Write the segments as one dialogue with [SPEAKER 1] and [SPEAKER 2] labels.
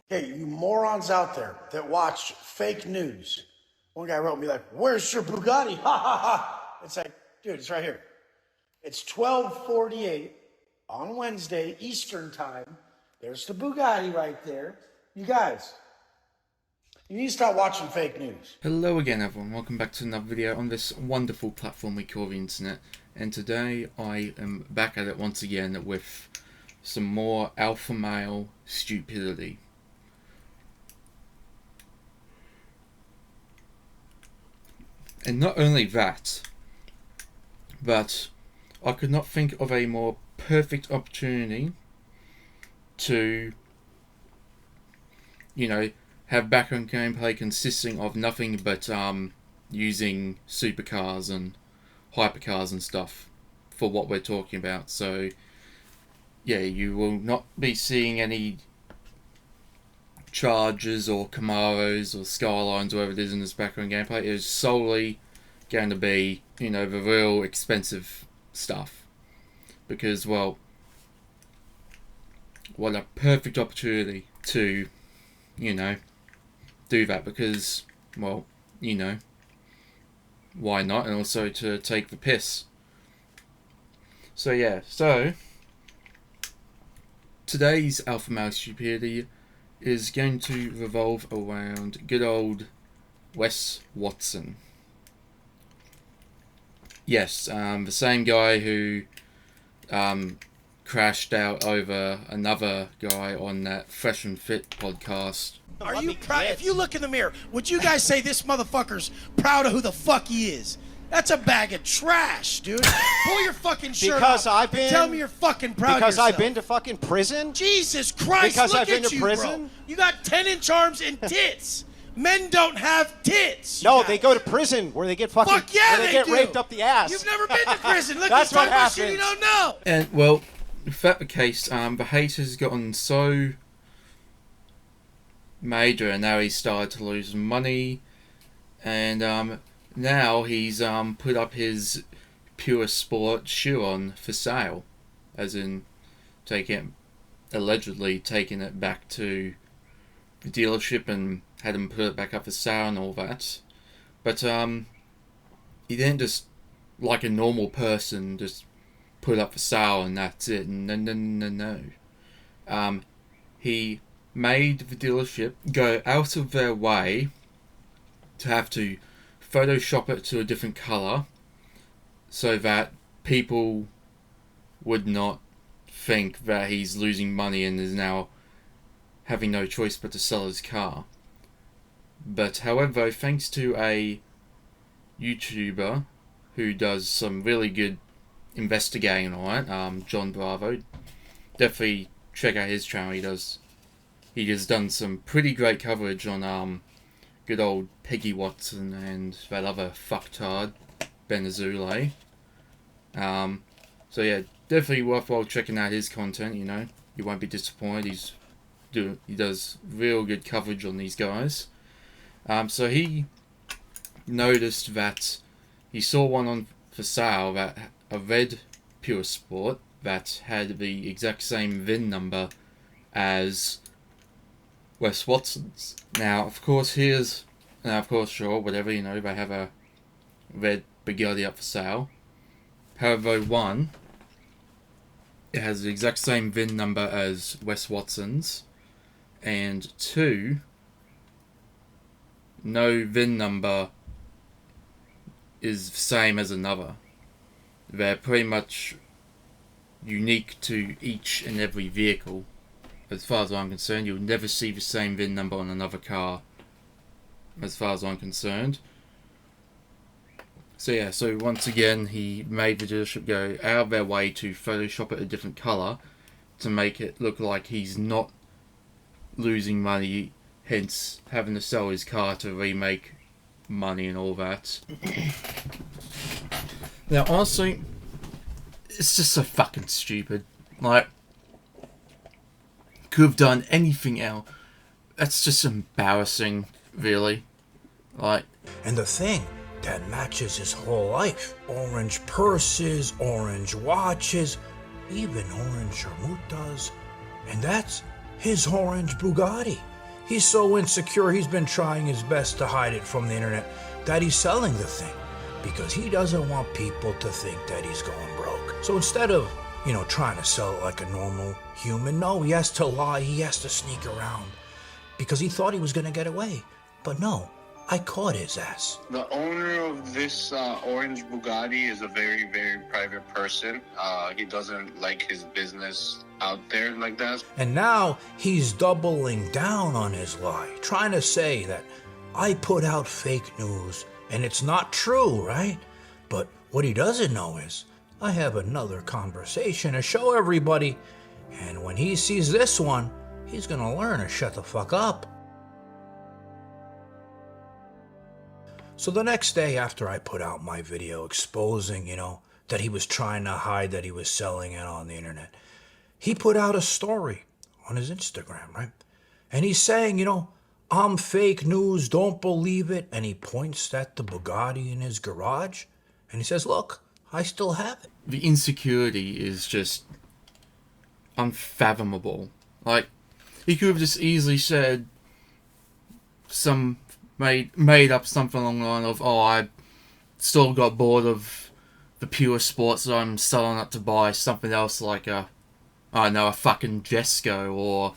[SPEAKER 1] Hey, you morons out there that watch fake news. One guy wrote me like, "Where's your Bugatti?" Ha ha ha. It's like, dude, it's right here. It's 12:48 on Wednesday Eastern time. There's the Bugatti right there. You guys, you need to stop watching fake news.
[SPEAKER 2] Hello again everyone, welcome back to another video on this wonderful platform we call the internet, and today I am back at it once again with some more alpha male stupidity. And not only that, but I could not think of a more perfect opportunity to, have background gameplay consisting of nothing but using supercars and hypercars and stuff for what we're talking about. So yeah, you will not be seeing any Chargers or Camaros or Skylines or whatever it is in this background gameplay. It is solely going to be, the real expensive stuff. Because, well, what a perfect opportunity to, do that, because, well, why not? And also to take the piss. So yeah, today's alpha male stupidity is going to revolve around good old Wes Watson. Yes, the same guy who crashed out over another guy on that Fresh and Fit podcast.
[SPEAKER 1] Are you proud? If you look in the mirror, would you guys say this motherfucker's proud of who the fuck he is? That's a bag of trash, dude. Pull your fucking shirt off. Tell me you're fucking proud of yourself.
[SPEAKER 3] Because I've been to fucking prison?
[SPEAKER 1] Jesus Christ,
[SPEAKER 3] because
[SPEAKER 1] look
[SPEAKER 3] I've been
[SPEAKER 1] at
[SPEAKER 3] to
[SPEAKER 1] you,
[SPEAKER 3] prison?
[SPEAKER 1] bro. You got 10-inch arms and tits. Men don't have tits.
[SPEAKER 3] No, they go to prison where they get fucking
[SPEAKER 1] Fuck yeah,
[SPEAKER 3] where they get
[SPEAKER 1] do.
[SPEAKER 3] raped up the ass.
[SPEAKER 1] You've never been to prison. Look,
[SPEAKER 3] That's
[SPEAKER 1] he's
[SPEAKER 3] what
[SPEAKER 1] talking about shit you
[SPEAKER 3] happens.
[SPEAKER 1] don't know.
[SPEAKER 2] And, well, if that's the case, the hate has gotten so major, and now he's started to lose money, and now he's put up his Pur Sport Chiron for sale, as in allegedly taking it back to the dealership and had him put it back up for sale and all that. But he didn't just, like a normal person, just put up for sale and that's it. No. He made the dealership go out of their way to have to Photoshop it to a different colour so that people would not think that he's losing money and is now having no choice but to sell his car. But however, thanks to a YouTuber who does some really good investigating on it, John Bravo, definitely check out his channel. He has done some pretty great coverage on good old Peggy Watson and that other fucktard, Ben Azule. So yeah, definitely worthwhile checking out his content. You won't be disappointed. He does real good coverage on these guys. So he noticed that he saw one on for sale, that a red Pur Sport that had the exact same VIN number as Wes Watson's. Now, of course, sure, whatever, they have a red Bugatti up for sale. However, one, it has the exact same VIN number as Wes Watson's, and two, no VIN number is the same as another. They're pretty much unique to each and every vehicle. As far as I'm concerned, you'll never see the same VIN number on another car, as far as I'm concerned. So yeah, once again, he made the dealership go out of their way to Photoshop it a different colour to make it look like he's not losing money, hence having to sell his car to remake money and all that. Now, honestly, it's just so fucking stupid. Like, could have done anything else. That's just embarrassing, really.
[SPEAKER 4] And the thing that matches his whole life: orange purses, orange watches, even orange Sharmutas, and that's his orange Bugatti. He's so insecure, he's been trying his best to hide it from the internet that he's selling the thing because he doesn't want people to think that he's going broke. So instead of, trying to sell it like a normal human, no, he has to lie, he has to sneak around because he thought he was going to get away. But no, I caught his ass.
[SPEAKER 5] The owner of this orange Bugatti is a very, very private person. He doesn't like his business out there like that.
[SPEAKER 4] And now he's doubling down on his lie, trying to say that I put out fake news and it's not true, right? But what he doesn't know is I have another conversation to show everybody. And when he sees this one, he's gonna learn to shut the fuck up. So the next day after I put out my video exposing, that he was trying to hide that he was selling it on the internet, he put out a story on his Instagram, right? And he's saying, I'm fake news, don't believe it. And he points at the Bugatti in his garage and he says, look, I still have it.
[SPEAKER 2] The insecurity is just unfathomable. Like, he could have just easily said made up something along the line of, I still got bored of the Pure Sport, so I'm selling it to buy something else like a fucking Jesco or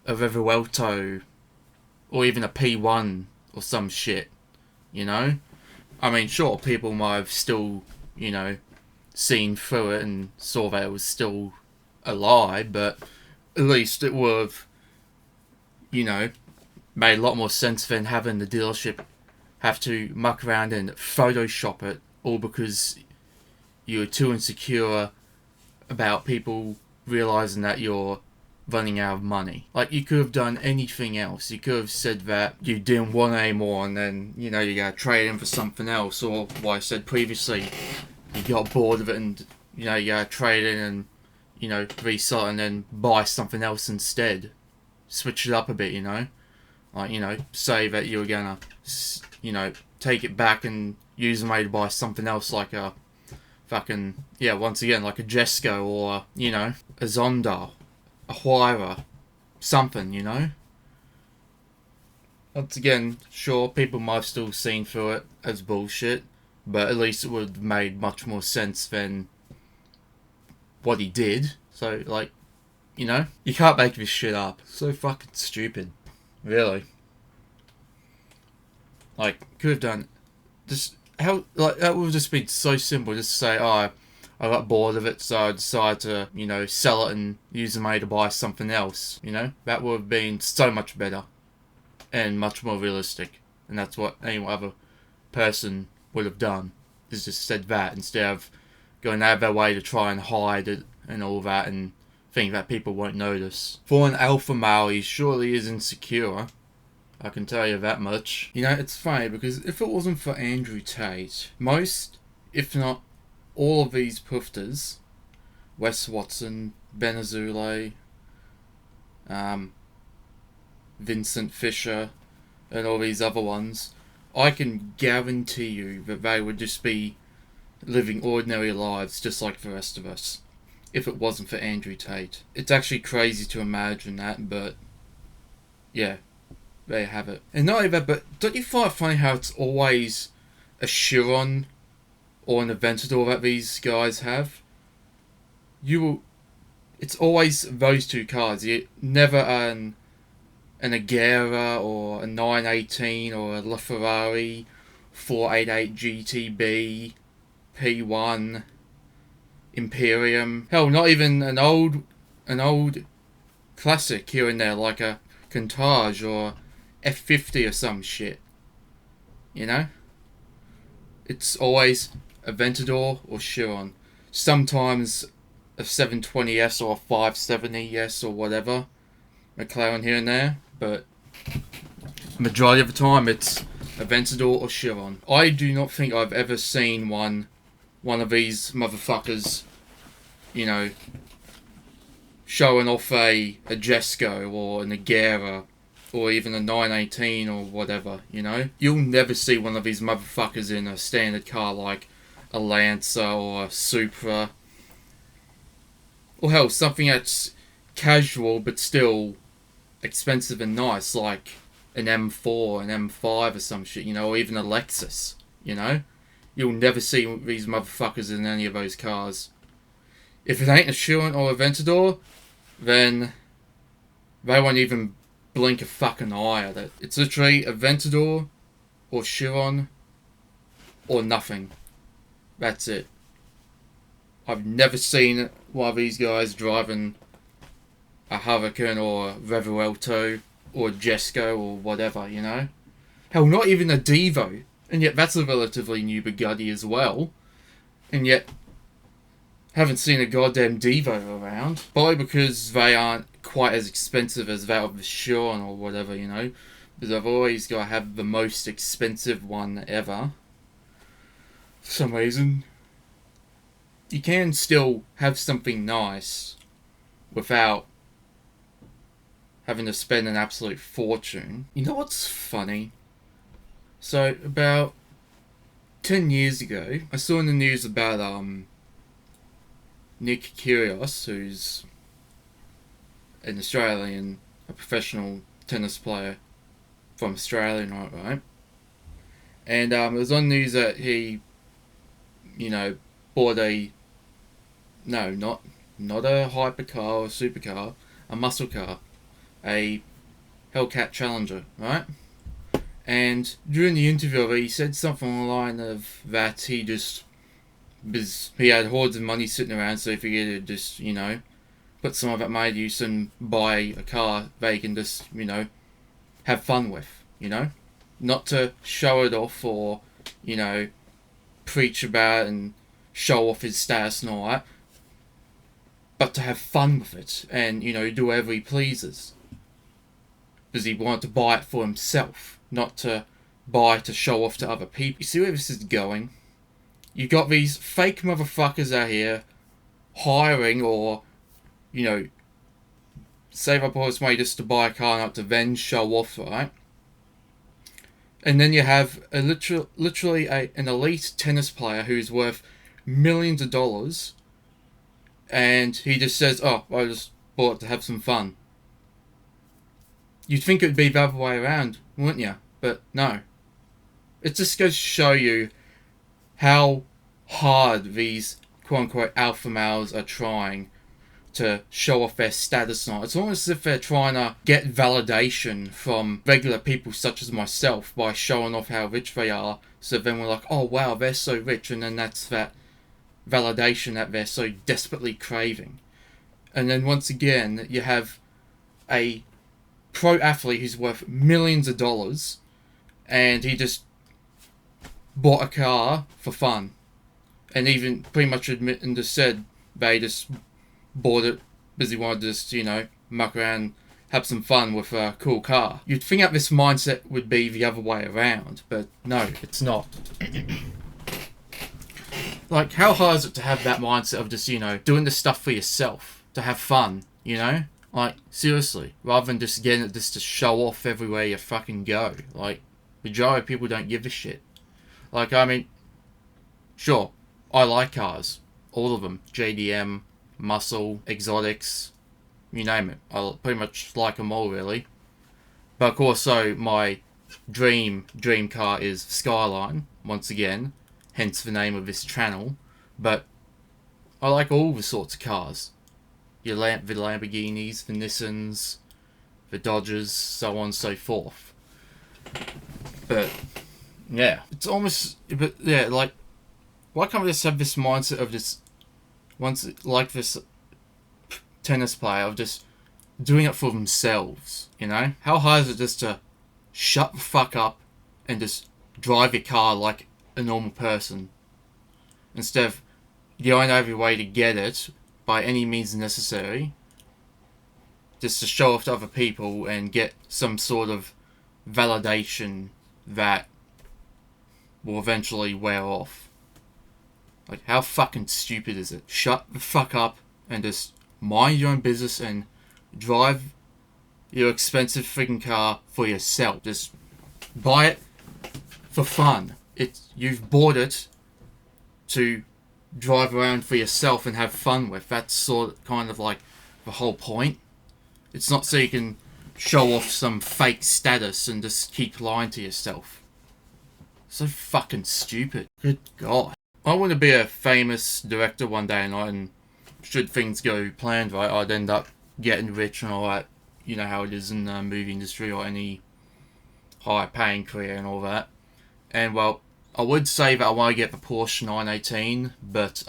[SPEAKER 2] a Revuelto or even a P1 or some shit, I mean, sure, people might have still, seen through it and saw that it was still a lie, but at least it would have, made a lot more sense than having the dealership have to muck around and Photoshop it, all because you're too insecure about people realizing that you're running out of money. Like, you could have done anything else. You could have said that you didn't want it anymore and then, you gotta trade in for something else, or what I said previously, you got bored of it and, you gotta trade in and, resell it and then buy something else instead. Switch it up a bit, Like, say that you were gonna, take it back and use the money to buy something else like a fucking, once again, like a Jesco or, a Zonda, a Huayra, something, Once again, sure, people might have still seen through it as bullshit, but at least it would have made much more sense than what he did. So, like, you can't make this shit up. So fucking stupid. Really. Like, could have done just how, like, that would have just been so simple, just to say, I got bored of it, so I decided to, sell it and use the money to buy something else, That would have been so much better and much more realistic. And that's what any other person would have done, is just said that instead of going out of their way to try and hide it and all that and think that people won't notice. For an alpha male, he surely is insecure. I can tell you that much. It's funny because if it wasn't for Andrew Tate, most, if not all of these pufters, Wes Watson, Ben Azule, Vincent Fisher, and all these other ones, I can guarantee you that they would just be living ordinary lives just like the rest of us, if it wasn't for Andrew Tate. It's actually crazy to imagine that, but yeah, there you have it. And not only that, but don't you find it funny how it's always a Chiron or an Aventador that these guys have? It's always those two cars. You never an Agera or a 918 or a LaFerrari 488 GTB P1 Imperium. Hell, not even an old classic here and there like a Countach or F50 or some shit. It's always Aventador or Chiron. Sometimes a 720S or a 570S or whatever. McLaren here and there. But majority of the time it's Aventador or Chiron. I do not think I've ever seen one of these motherfuckers, showing off a Jesco or an Agera or even a 918 or whatever, You'll never see one of these motherfuckers in a standard car like a Lancer or a Supra. Or hell, something that's casual but still expensive and nice, like an M4, an M5 or some shit, you know, or even a Lexus, you know? You'll never see these motherfuckers in any of those cars. If it ain't a Chiron or a Aventador, then they won't even blink a fucking eye at it. It's literally a Aventador or Chiron or nothing. That's it. I've never seen one of these guys driving a Huracan or a Revuelto or a Jesco or whatever, you know? Hell, not even a Devo. And yet that's a relatively new Bugatti as well. And yet, haven't seen a goddamn Devo around. Probably because they aren't quite as expensive as that of the Chiron or whatever, you know? Because I've always got to have the most expensive one ever. For some reason. You can still have something nice without having to spend an absolute fortune. You know what's funny? So, about 10 years ago, I saw in the news about Nick Kyrgios, who's an Australian, a professional tennis player from Australia, right? And it was on news that he, you know, bought a, no, not a hypercar or a supercar, a muscle car, a Hellcat Challenger, right? And during the interview, he said something along the line of that he had hordes of money sitting around, so he figured to just, you know, put some of that money to use and buy a car they can just, you know, have fun with, you know? Not to show it off or, you know, preach about and show off his status and all that, but to have fun with it and, you know, do whatever he pleases. Because he wanted to buy it for himself, not to buy to show off to other people. You see where this is going? You got these fake motherfuckers out here hiring or, you know, save up all this money just to buy a car, not to then show off, right? And then you have a literally an elite tennis player who's worth millions of dollars, and he just says, "Oh, I just bought it to have some fun." You'd think it would be the other way around, wouldn't you? But no. It just goes to show you how hard these quote-unquote alpha males are trying to show off their status now. It's almost as if they're trying to get validation from regular people such as myself by showing off how rich they are. So then we're like, oh wow, they're so rich, and then that's that validation that they're so desperately craving. And then once again, you have a pro athlete who's worth millions of dollars, and he just bought a car for fun, and even pretty much admit and just said they just bought it because he wanted to just, you know, muck around, have some fun with a cool car. You'd think that this mindset would be the other way around, but no, it's not. Like, how hard is it to have that mindset of just, you know, doing the stuff for yourself, to have fun, you know? Like, seriously, rather than just getting it just to show off everywhere you fucking go. Like, majority of people don't give a shit. Like, I mean, sure, I like cars. All of them. JDM, muscle, exotics, you name it. I pretty much like them all, really. But of course, so my dream car is Skyline, once again, hence the name of this channel. But I like all the sorts of cars. The Lamborghinis, the Nissans, the Dodgers, so on and so forth. But yeah, it's almost, but yeah, like, why can't we just have this mindset of just, once like this tennis player, of just doing it for themselves, you know? How hard is it just to shut the fuck up and just drive your car like a normal person, instead of going over your way to get it by any means necessary, just to show off to other people and get some sort of validation that will eventually wear off. Like, how fucking stupid is it? Shut the fuck up and just mind your own business and drive your expensive freaking car for yourself. Just buy it for fun. You've bought it to drive around for yourself and have fun with. That's kind of like the whole point. It's not so you can show off some fake status and just keep lying to yourself. So fucking stupid. Good God. I want to be a famous director one day, and should things go planned right, I'd end up getting rich and all that. You know how it is in the movie industry or any high-paying career and all that. And, well, I would say that I want to get the Porsche 918, but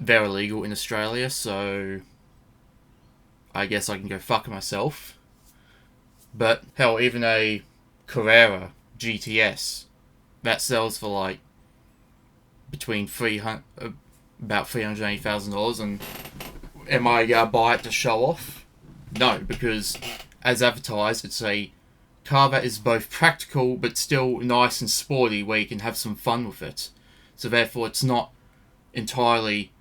[SPEAKER 2] they're illegal in Australia, so I guess I can go fuck myself. But, hell, even a Carrera GTS, that sells for like between about $380,000, and am I gonna buy it to show off? No, because as advertised, it's a car that is both practical but still nice and sporty, where you can have some fun with it. So therefore, it's not entirely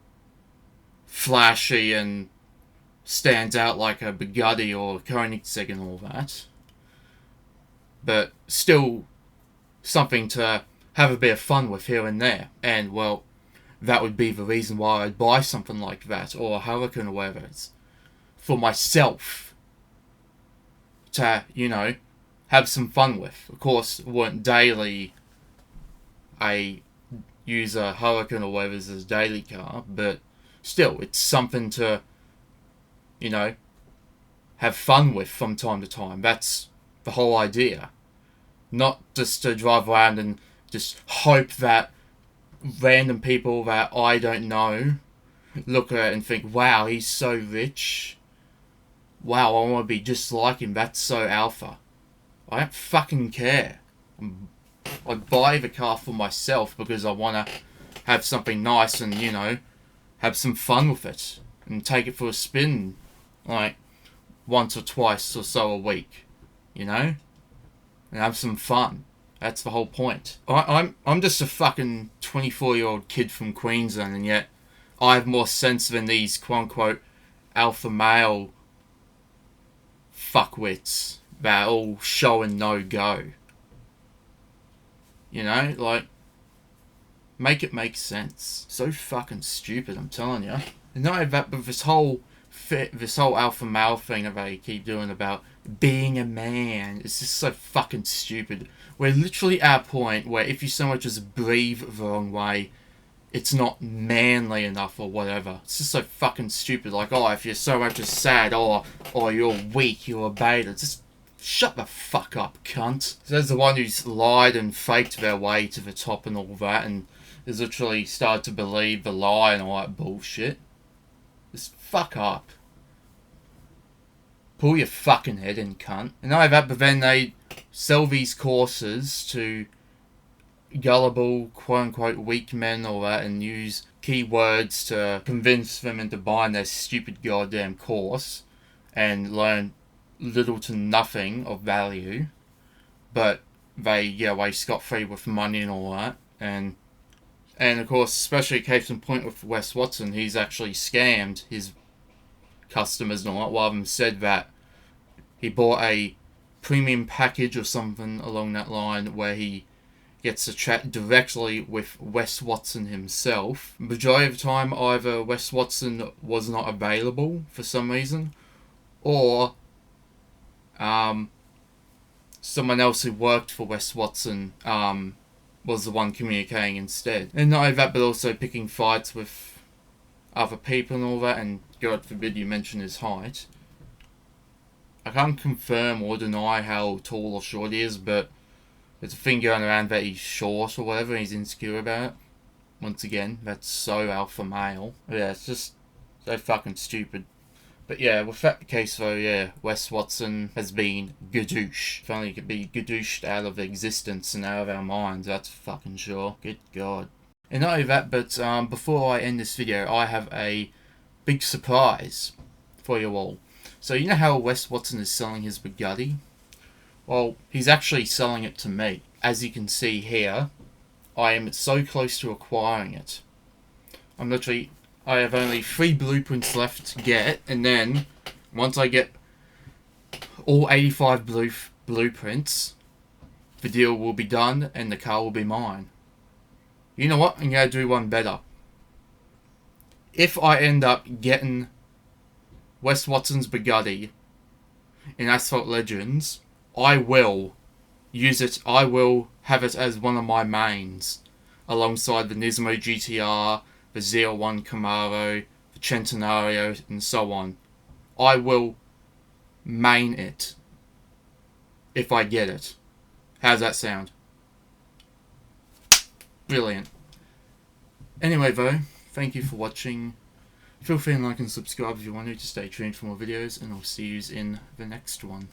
[SPEAKER 2] flashy and stands out like a Bugatti or Koenigsegg and all that, but still something to have a bit of fun with here and there. And, well, that would be the reason why I'd buy something like that, or a Hurricane or whatever. It's for myself to, you know, have some fun with. Of course, it won't daily I use a Hurricane or whatever as a daily car, but still, it's something to, you know, have fun with from time to time. That's the whole idea. Not just to drive around and just hope that random people that I don't know look at it and think, wow, he's so rich. Wow, I want to be just like him. That's so alpha. I don't fucking care. I'd buy the car for myself because I want to have something nice and, you know, have some fun with it. And take it for a spin, like, once or twice or so a week. You know? And have some fun. That's the whole point. I'm just a fucking 24-year-old kid from Queensland, and yet I have more sense than these quote-unquote alpha male fuckwits that all show and no go. You know, like, make it make sense. So fucking stupid, I'm telling you. And not only that, but this whole alpha male thing that they keep doing about being a man is just so fucking stupid. We're literally at a point where if you so much as breathe the wrong way, it's not manly enough or whatever. It's just so fucking stupid. Like, oh, if you're so much as sad, or you're weak, you're a beta. Just shut the fuck up, cunt. So there's the one who's lied and faked their way to the top and all that, and has literally started to believe the lie and all that bullshit. Just fuck up. Pull your fucking head in, cunt. And not only that, but then they sell these courses to gullible, quote-unquote, weak men or that, and use keywords to convince them into buying their stupid goddamn course and learn little to nothing of value. But they get away scot-free with money and all that. And of course, especially case in point with Wes Watson, he's actually scammed his customers and all that. One of them said that he bought a premium package or something along that line where he gets to chat directly with Wes Watson himself. Majority of the time, either Wes Watson was not available for some reason, or someone else who worked for Wes Watson was the one communicating instead. And not only that, but also picking fights with other people and all that, and God forbid you mention his height. I can't confirm or deny how tall or short he is, but there's a thing going around that he's short or whatever and he's insecure about it. Once again, that's so alpha male. Yeah, it's just so fucking stupid. But yeah, with that the case though, yeah, Wes Watson has been gadoosh. If only he could be gadooshed out of existence and out of our minds, that's fucking sure. Good God. And not only that, but before I end this video, I have a big surprise for you all. So you know how Wes Watson is selling his Bugatti? Well, he's actually selling it to me. As you can see here, I am so close to acquiring it. I have only 3 blueprints left to get, and then once I get all 85 blueprints, the deal will be done and the car will be mine. You know what? I'm going to do one better. If I end up getting Wes Watson's Bugatti in Asphalt Legends, I will use it. I will have it as one of my mains, alongside the Nismo GTR, the ZL1 Camaro, the Centenario, and so on. I will main it if I get it. How's that sound? Brilliant. Anyway though, thank you for watching. Feel free to like and subscribe if you want to stay tuned for more videos, and I'll see you in the next one.